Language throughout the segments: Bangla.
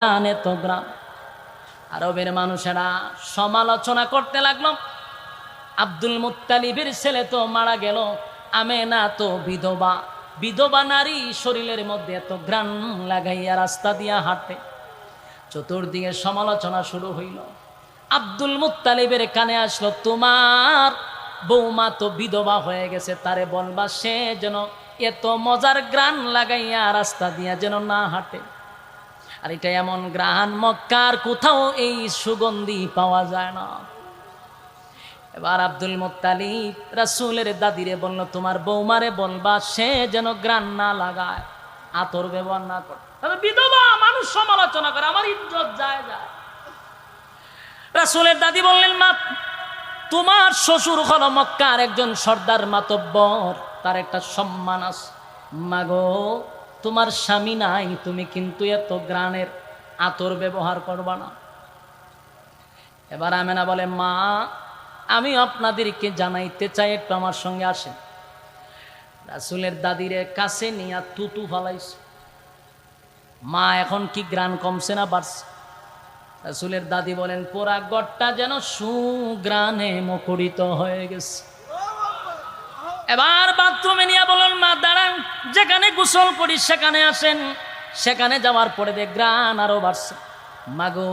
এত গ্রাম। আরবের মানুষেরা সমালোচনা করতে লাগলো, আব্দুল মুত্তালিবের ছেলে তো মারা গেল, আমেনা তো বিধবা, বিধবা নারী শরীরের মধ্যে এত ঘ্রাণ লাগাইয়া রাস্তা দিয়া হাঁটে। চতুর্দিকে সমালোচনা শুরু হইল। আব্দুল মুত্তালিবের কানে আসলো, তোমার বৌমা তো বিধবা হয়ে গেছে, তারে বলবা সে যেন এত মজার গ্রান লাগাইয়া রাস্তা দিয়া যেন না হাঁটে। আর এটা এমন গ্রান, মক্কার কোথাও এই সুগন্ধি পাওয়া যায় না। এবার আব্দুল মুত্তালিব রাসূলের দাদিরে বলল, তোমার বৌমারে বলবা সে যেন গ্রান না লাগায়, আতর ব্যবহার না করে। বিধবা মানুষ সমালোচনা করে, আমার ইজ্জত যায় যায়। রাসূলের দাদি বললেন, মা তোমার শ্বশুর হলো মক্কার একজন সর্দার মাতব্বর, তার একটা সম্মান আছে। মাগো তোমার স্বামী নাই, তুমি কিন্তু এত গ্রানের আতর ব্যবহার করবা না। এবার আমেনা বলে, মা আমি আপনাদেরকে জানাইতে চাই, একটু আমার সঙ্গে আসেন। রাসূলের দাদিরে কাছে নিয়ে তুতু ফালাইছে। মা এখন কি গ্রান কমছে না বাড়ছে? রাসূলের দাদি বলেন, পোড়া গড়টা যেন সুগ্রানে মুখরিত হয়ে গেছে। এবার বাথরুমে নিয়ে বলেন, মা দাঁড়ান, যেখানে গোসল করি সেখানে আসেন। সেখানে যাওয়ার পরে দেখ গ্রান আরো বাড়ছে। মাগো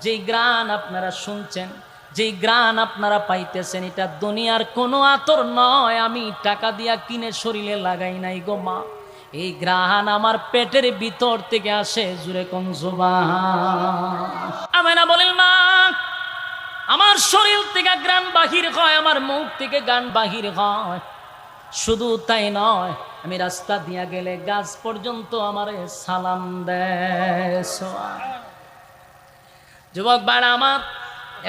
যেই গ্রান আপনারা শুনছেন, যেই গ্রান আপনারা পাইতেছেন, এটা দুনিয়ার কোনো আতর নয়, আমি টাকা দিয়া কিনে শরীরে লাগাই নাই গো মা। এই গ্রান আমার পেটের ভিতর থেকে আসে, জুরে কোন সুবহান। আমেনা বলেন, মা আমার শরীর থেকে গ্রান বাহির হয়, আমার মুখ থেকে গান বাহির হয়। শুধু তাই নয়, আমি রাস্তা দিয়া গেলে গাছ পর্যন্ত আমারে সালাম দেয়। যুবক ভাইরা আমার,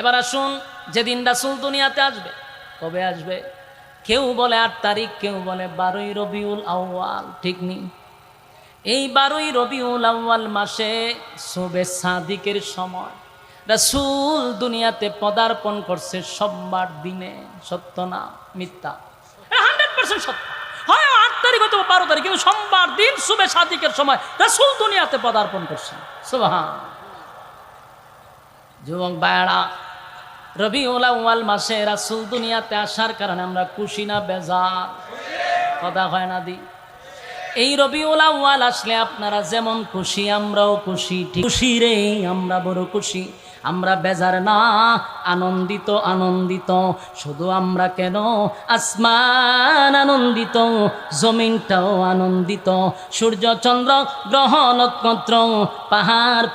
এবার আসুন, যেদিন রাসূল দুনিয়াতে আসবে, কবে আসবে? কেউ বলে ৮ তারিখ, কেউ বলে 12ই রবিউল আউয়াল, ঠিক নেই? এই 12ই রবিউল আউয়াল মাসে শুবে সাদিকের সময় রাসূল দুনিয়াতে পদার্পণ করছে সোমবার দিনে। সত্য না মিথ্যা? 100% সত্য। হয় ৮ তারিখ হয়তো 12 তারিখ, কিন্তু সোমবার দিন শুবে সাদিকের সময় রাসূল দুনিয়াতে পদার্পণ করছেন। সুবহান। যুবক ভাইরা, রবিউল আউয়াল মাসে রাসূল দুনিয়াতে আসার কারণে আমরা খুশি না বেজার? কথা হয় না দি? এই রবিউল আউয়াল আসলে আপনারা যেমন খুশি, আমরাও খুশি। খুশি রে, আমরা বড় খুশি, আমরা বেজার না, আনন্দিত আনন্দিত। শুধু আমরা কেন, আসমান আনন্দিত, জমিনটাও আনন্দিত, সূর্য চন্দ্র গ্রহ নক্ষত্র পাহাড়